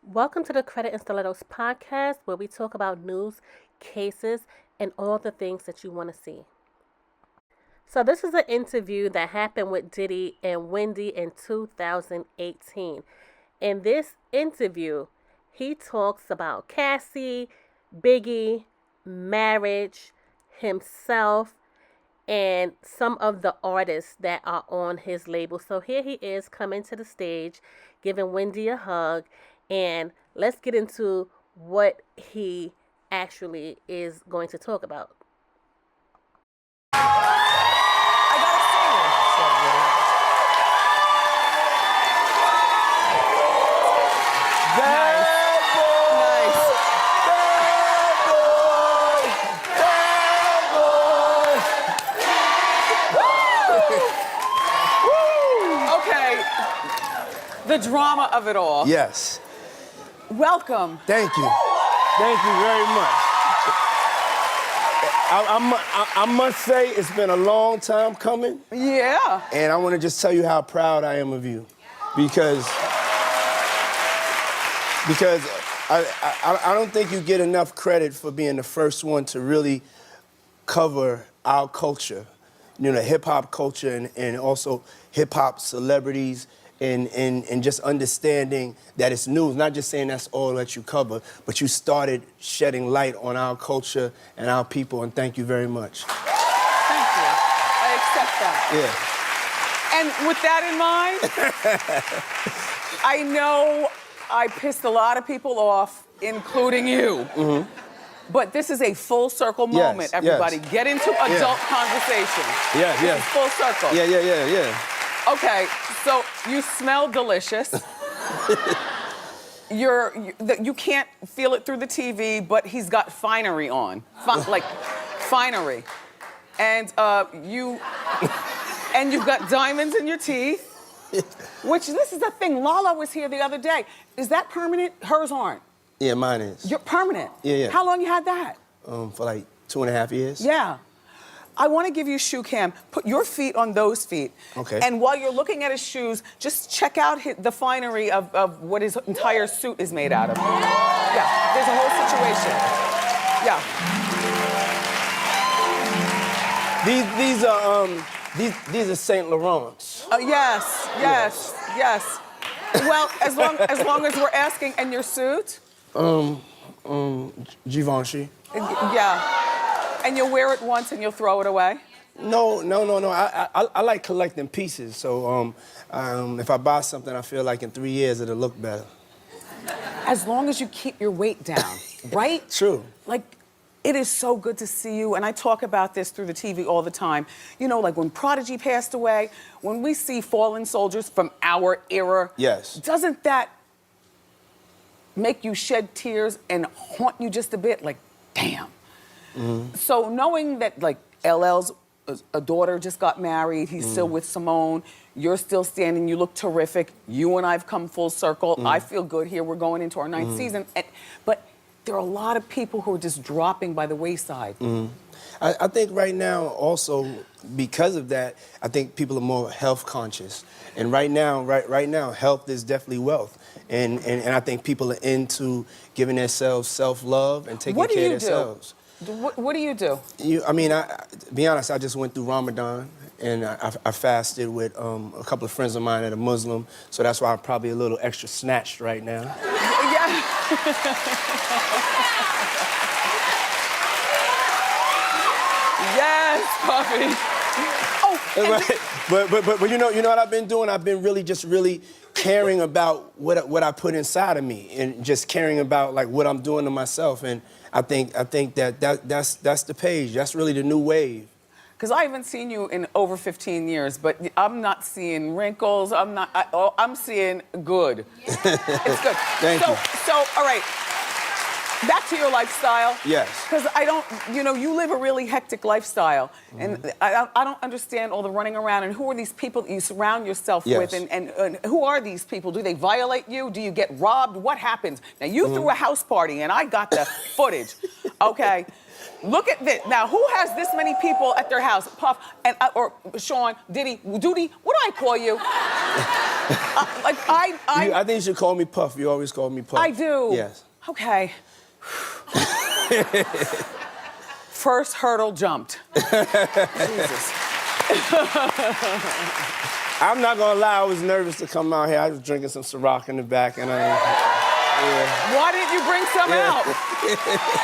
Welcome to the Credit and Stilettos podcast, where we talk about news, cases, and all the things that you want to see. So, this is an interview that happened with Diddy and Wendy in 2018. In this interview, he talks about Cassie, Biggie, marriage, himself, and some of the artists that are on his label. So here he is coming to the stage, giving Wendy a hug, and let's get into what he actually is going to talk about. I gotta sing it. Bad boy. Nice. Bad boy. Bad boy. Okay. The drama of it all. Yes. Welcome. Thank you. Thank you very much. I must say it's been a long time coming, Yeah. and I want to just tell you how proud I am of you, because I don't think you get enough credit for being the first one to really cover our culture, you know, hip hop culture and also hip hop celebrities. And just understanding that it's news, not just saying that's all that you cover, but you started shedding light on our culture and our people, and thank you very much. Thank you. I accept that. Yeah. And with that in mind, I know I pissed a lot of people off, including you. Mm-hmm. But this is a full circle moment, everybody. Yes. Get into adult conversation. Yeah, This yeah. is full circle. Yeah. Okay, so you smell delicious. You can't feel it through the TV, but he's got finery on, like finery, and you've got diamonds in your teeth. Which this is the thing. Lala was here the other day. Is that permanent? Hers aren't. Yeah, mine is. You're permanent. Yeah. How long you had that? For like 2.5 years. Yeah. I want to give you shoe cam. Put your feet on those feet. Okay. And while you're looking at his shoes, just check out the finery of what his entire suit is made out of. Yeah, there's a whole situation. Yeah. These are Saint Laurents. Yes. Well, as long as we're asking, and your suit? Givenchy. Yeah. And you'll wear it once and you'll throw it away? No. I like collecting pieces. So if I buy something, I feel like in 3 years it'll look better. As long as you keep your weight down, right? True. Like, it is so good to see you, and I talk about this through the TV all the time. You know, like when Prodigy passed away, when we see fallen soldiers from our era, Yes. Doesn't that make you shed tears and haunt you just a bit? Like, damn. Mm-hmm. So knowing that, like, LL's a daughter just got married, he's still with Simone, you're still standing, you look terrific, you and I've come full circle, I feel good here, we're going into our ninth season, but there are a lot of people who are just dropping by the wayside. I think right now also, because of that, I think people are more health conscious. And right now, health is definitely wealth. And I think people are into giving themselves self-love and taking care of themselves. What do you do? To be honest, I just went through Ramadan, and I fasted with a couple of friends of mine that are Muslim, so that's why I'm probably a little extra snatched right now. Yeah. Yes, puppy. But you know what I've been doing? I've been really caring about what I put inside of me, and just caring about like what I'm doing to myself. And I think that's the page. That's really the new wave. Because I haven't seen you in over 15 years, but I'm not seeing wrinkles. I'm seeing good. It's good. Thank you. So, all right. back to your lifestyle. Yes. Because I don't, you live a really hectic lifestyle. And I don't understand all the running around and who are these people that you surround yourself with and who are these people? Do they violate you? Do you get robbed? What happens? Now you threw a house party and I got the footage, okay? Look at this. Now, who has this many people at their house? Puff, and or Sean, Diddy, Doody, what do I call you? I think you should call me Puff. You always call me Puff. I do. Yes. Okay. First hurdle jumped. Jesus. I'm not gonna lie, I was nervous to come out here. I was drinking some Ciroc in the back, and Why didn't you bring some out?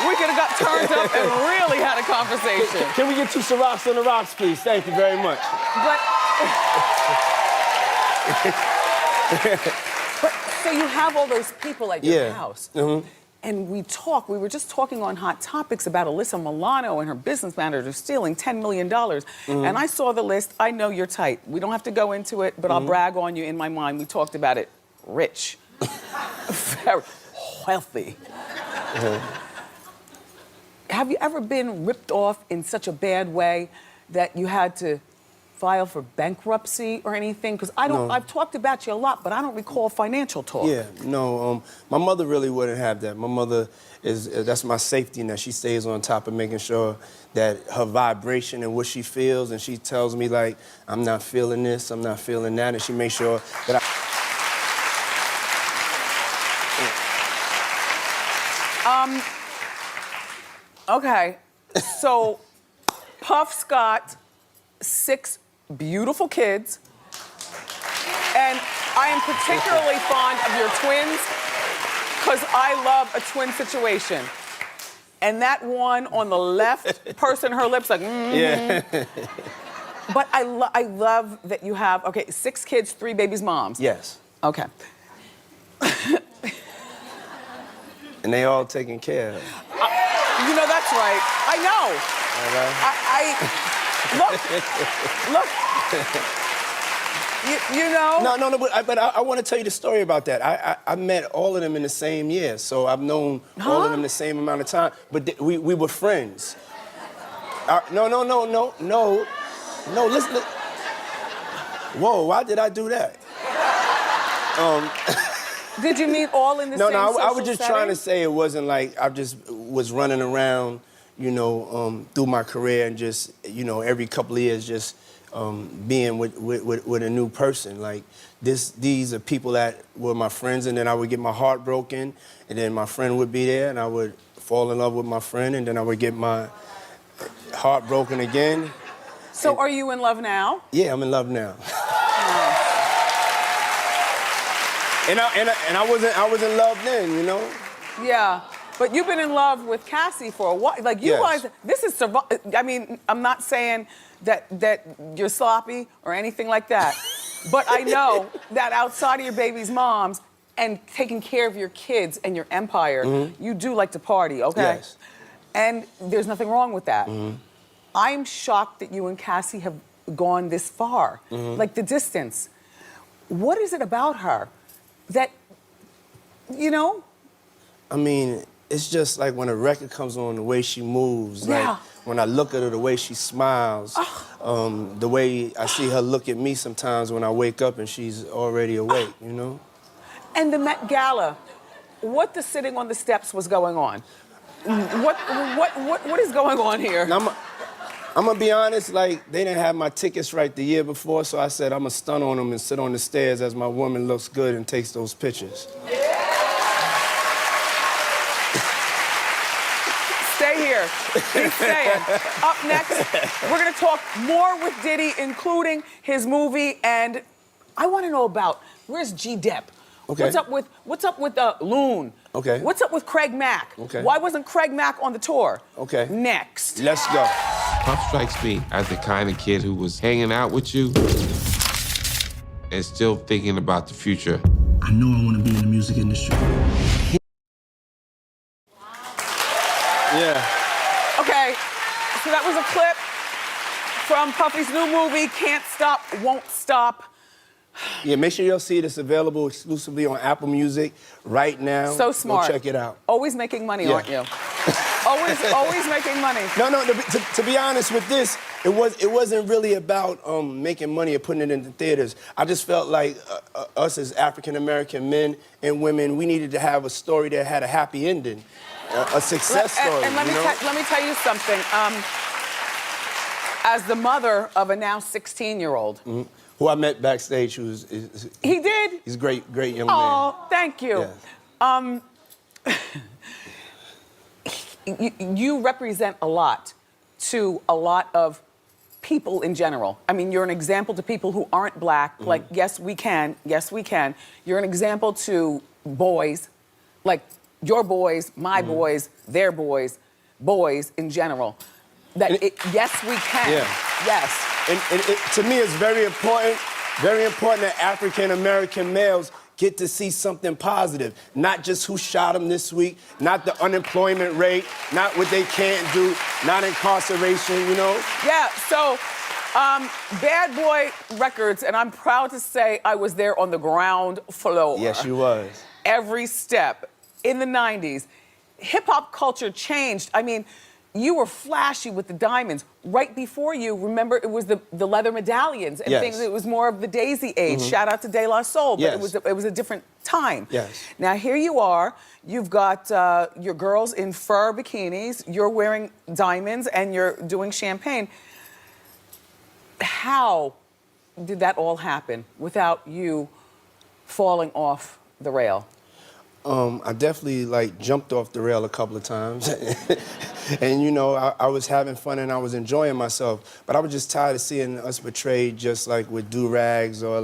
We could have got turned up and really had a conversation. Can we get 2 Cirocs on the rocks, please? Thank you very much. But so you have all those people at your house. And we were just talking on Hot Topics about Alyssa Milano and her business manager stealing $10 million. And I saw the list. I know you're tight. We don't have to go into it, but I'll brag on you in my mind. We talked about it. Rich. Very wealthy. Have you ever been ripped off in such a bad way that you had to file for bankruptcy or anything? Because I've talked about you a lot, but I don't recall financial talk. Yeah, no, my mother really wouldn't have that. My mother that's my safety net. She stays on top of making sure that her vibration and what she feels, and she tells me, like, I'm not feeling this, I'm not feeling that, and she makes sure that Okay, so Puff's got 6 beautiful kids, and I am particularly fond of your twins because I love a twin situation. And that one on the left, pursing her lips like, Yeah. But I love that you have, 6 kids, 3 babies' moms. Yes. Okay. And they all taken care of. That's right. I know. Look. But I want to tell you the story about that. I met all of them in the same year, so I've known all of them the same amount of time. But we were friends. No. Listen. Whoa, why did I do that? Did you meet all in the same social I was just setting? trying to say it wasn't like I just was running around, through my career and just, every couple of years just being with a new person. Like these are people that were my friends, and then I would get my heart broken, and then my friend would be there, and I would fall in love with my friend, and then I would get my heart broken again. So are you in love now? Yeah, I'm in love now. And I was in love then, Yeah, but you've been in love with Cassie for a while. Like you guys, this is I mean, I'm not saying that you're sloppy or anything like that, but I know that outside of your baby's moms and taking care of your kids and your empire, you do like to party, okay? Yes. And there's nothing wrong with that. I'm shocked that you and Cassie have gone this far, like the distance. What is it about her? That, I mean, it's just like when a record comes on, the way she moves. Yeah. Like when I look at her, the way she smiles. The way I see her look at me sometimes when I wake up and she's already awake, And the Met Gala, what the sitting on the steps was going on? What is going on here? Now, I'm gonna be honest, like, they didn't have my tickets right the year before, so I said I'm gonna stun on them and sit on the stairs as my woman looks good and takes those pictures. Stay here. Keep staying. Up next, we're gonna talk more with Diddy, including his movie, and I wanna know about, where's G-Dep? Okay. What's up with Loon? Okay. What's up with Craig Mack? Okay. Why wasn't Craig Mack on the tour? Okay. Next. Let's go. Puff strikes me as the kind of kid who was hanging out with you and still thinking about the future. I know I want to be in the music industry. Yeah. Okay, so that was a clip from Puffy's new movie, Can't Stop, Won't Stop. Yeah, make sure you'll see it. It's available exclusively on Apple Music right now. So smart. Go check it out. Always making money, Yeah. aren't you? always making money. No, to be honest with this, it wasn't really about making money or putting it in the theaters. I just felt like us as African-American men and women, we needed to have a story that had a happy ending, a success story. And let me tell you something. As the mother of a now 16-year-old. Mm-hmm. Who I met backstage, He did? He's a great young man. Oh, thank you. Yes. You represent a lot to a lot of people in general. I mean, you're an example to people who aren't black. Like, yes, we can. Yes, we can. You're an example to boys, like your boys, my boys, their boys, boys in general. Yes, we can. Yeah. Yes. And to me, it's very important that African-American males get to see something positive. Not just who shot them this week, not the unemployment rate, not what they can't do, not incarceration, you know? Yeah, so Bad Boy Records, and I'm proud to say I was there on the ground floor. Yes, you was. Every step. In the 90s, hip-hop culture changed. I mean, you were flashy with the diamonds. Right before you, remember, it was the leather medallions and Yes. things. It was more of the Daisy age. Shout out to De La Soul, but Yes. it was a different time. Yes. Now here you are. You've got your girls in fur bikinis. You're wearing diamonds and you're doing champagne. How did that all happen without you falling off the rail? I definitely jumped off the rail a couple of times. And you know, I was having fun and I was enjoying myself, but I was just tired of seeing us portrayed just like with do-rags or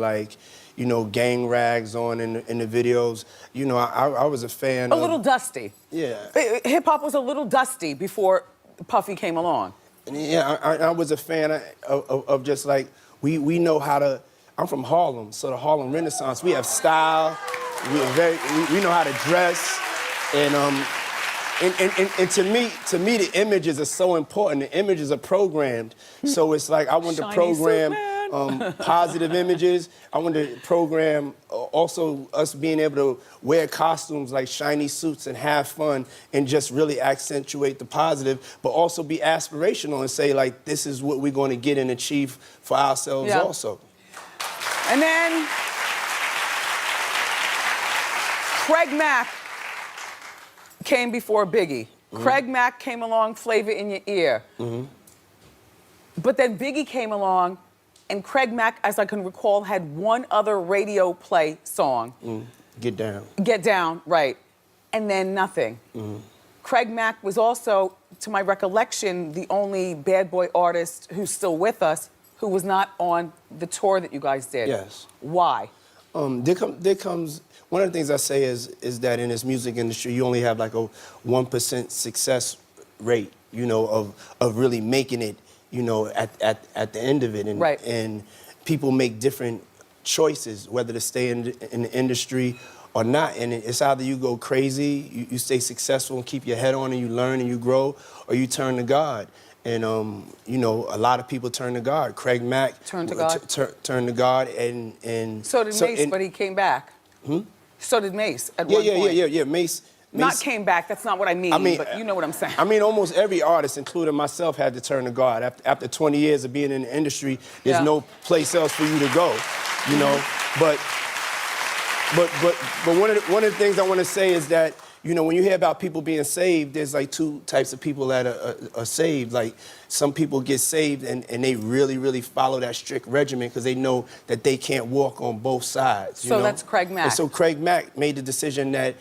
gang rags on in the videos. You know, I was a fan A little dusty. Yeah. Hip hop was a little dusty before Puffy came along. Yeah, I was a fan of just we know how to. I'm from Harlem, so the Harlem Renaissance. We have style. We know how to dress, and to me the images are so important. The images are programmed, so it's like I want to Shiny program positive images. I want to program also us being able to wear costumes like shiny suits and have fun and just really accentuate the positive, but also be aspirational and say this is what we're going to get and achieve for ourselves also. And then Craig Mack came before Biggie. Craig Mack came along, Flavor in Your Ear. But then Biggie came along, and Craig Mack, as I can recall, had one other radio play song. Get Down. Get Down, right. And then nothing. Craig Mack was also, to my recollection, the only bad boy artist who's still with us who was not on the tour that you guys did. Yes. Why? There comes one of the things I say is that in this music industry you only have a 1% success rate, of really making it, at the end of it, and Right. and people make different choices whether to stay in the industry or not, and it's either you go crazy, you stay successful and keep your head on and you learn and you grow, or you turn to God. And a lot of people turn to God. Craig Mack Turned to God? Turned to God, and So did Mace, but he came back. So did Mace at one point. Yeah. Mace. Not came back, that's not what I mean, but you know what I'm saying. I mean, almost every artist, including myself, had to turn to God. After 20 years of being in the industry, there's no place else for you to go, But one of the things I want to say is that, when you hear about people being saved, there's two types of people that are saved. Some people get saved and they really, really follow that strict regimen because they know that they can't walk on both sides. So that's Craig Mack. And so Craig Mack made the decision that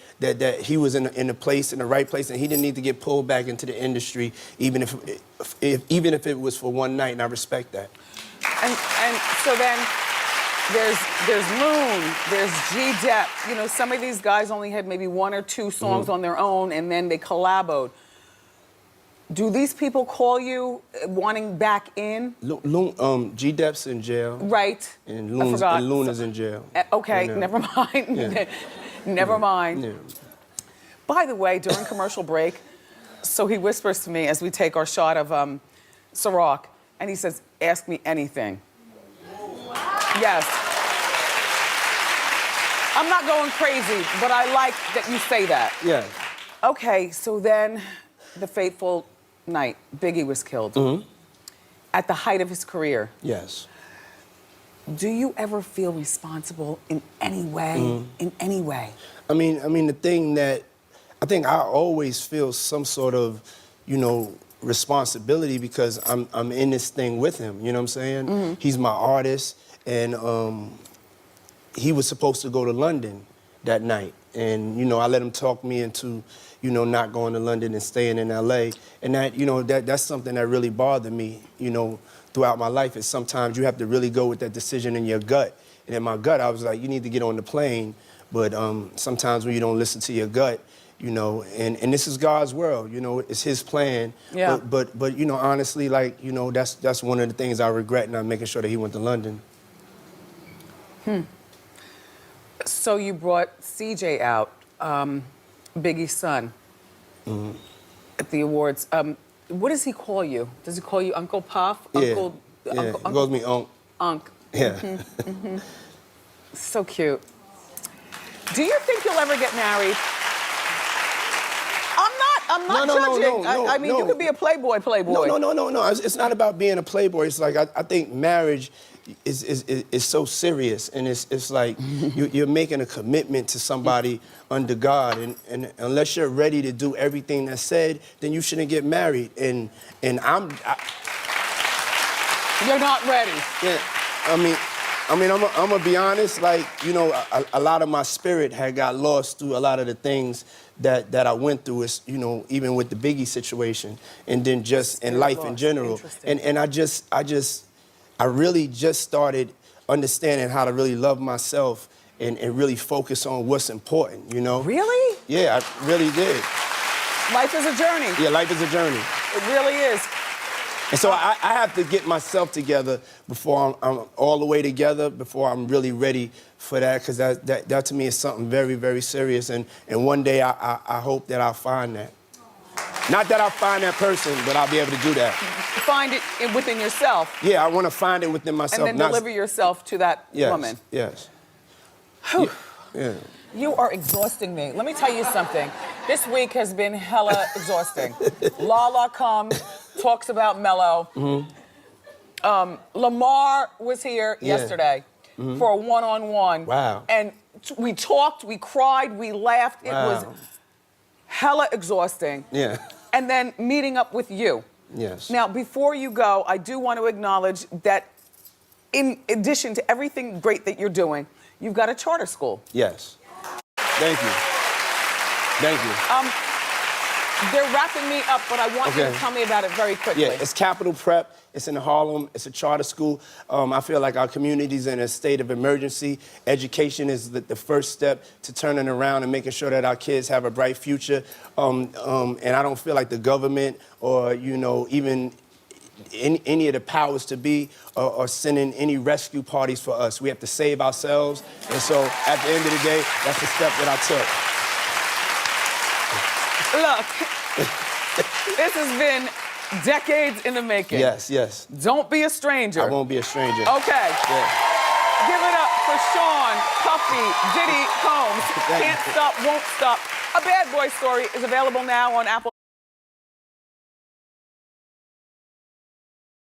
he was in the right place, and he didn't need to get pulled back into the industry, even if it was for one night, and I respect that. And so then there's Loon, there's G-Dep. Some of these guys only had maybe one or two songs on their own, and then they collaboed. Do these people call you wanting back in? G-Dep's in jail. Right. And I Loon forgot. is in jail. Okay, never mind. Yeah. Never mind. Yeah. By the way, during commercial break, so he whispers to me as we take our shot of Ciroc, and he says, "Ask me anything." Yes. I'm not going crazy, but I like that you say that. Yeah. Okay, so then the fateful night, Biggie was killed. At the height of his career. Yes. Do you ever feel responsible in any way? In any way? I mean, the thing that I think I always feel some sort of, responsibility because I'm in this thing with him. You know what I'm saying? He's my artist, and he was supposed to go to London that night, and I let him talk me into, not going to London and staying in LA, and that that's something that really bothered me, throughout my life. Is sometimes you have to really go with that decision in your gut, and in my gut I was like, you need to get on the plane, but sometimes when you don't listen to your gut, and this is God's world, it's His plan. Yeah. But honestly, that's one of the things I regret, not making sure that he went to London. So you brought CJ out, Biggie's son, at the awards. What does he call you? Does he call you Uncle Puff? Uncle, Yeah, Uncle, he calls me Unc. Unc. Yeah. So cute. Do you think you'll ever get married? I'm not judging. I mean, you could be a playboy. No. It's not about being a playboy. It's like I think marriage is so serious, and it's like you're making a commitment to somebody under God, and unless you're ready to do everything that's said, then you shouldn't get married. And You're not ready. Yeah, I'm gonna be honest. A lot of my spirit had got lost through a lot of the things that I went through. Is even with the Biggie situation, and then just in life in general. And I really just started understanding how to really love myself and really focus on what's important. Really? Yeah, I really did. Life is a journey. Yeah, life is a journey. It really is. And so I have to get myself together before I'm all the way together, before I'm really ready for that, because that to me is something very, very serious. And one day I hope that I'll find that. Not that I'll find that person, but I'll be able to do that. Find it within yourself. Yeah, I want to find it within myself. And then deliver yourself to that woman. Yes. Yeah. You are exhausting me. Let me tell you something. This week has been hella exhausting. Lala comes, talks about Mello. Lamar was here yesterday for a one-on-one. Wow. And we talked, we cried, we laughed. It was hella exhausting. Yeah. And then meeting up with you. Yes. Now, before you go, I do want to acknowledge that in addition to everything great that you're doing, you've got a charter school. Yes. Thank you. They're wrapping me up, but I want you to tell me about it very quickly. Yeah, it's Capital Prep. It's in Harlem. It's a charter school. I feel like our community's in a state of emergency. Education is the first step to turning around and making sure that our kids have a bright future. And I don't feel like the government or, even any of the powers to be are sending any rescue parties for us. We have to save ourselves. And so at the end of the day, that's the step that I took. Look, this has been decades in the making. Yes. Don't be a stranger. I won't be a stranger. Okay. Yeah. Give it up for Sean, Puffy, Diddy Combs. Can't Stop, Won't Stop. A Bad Boy Story is available now on Apple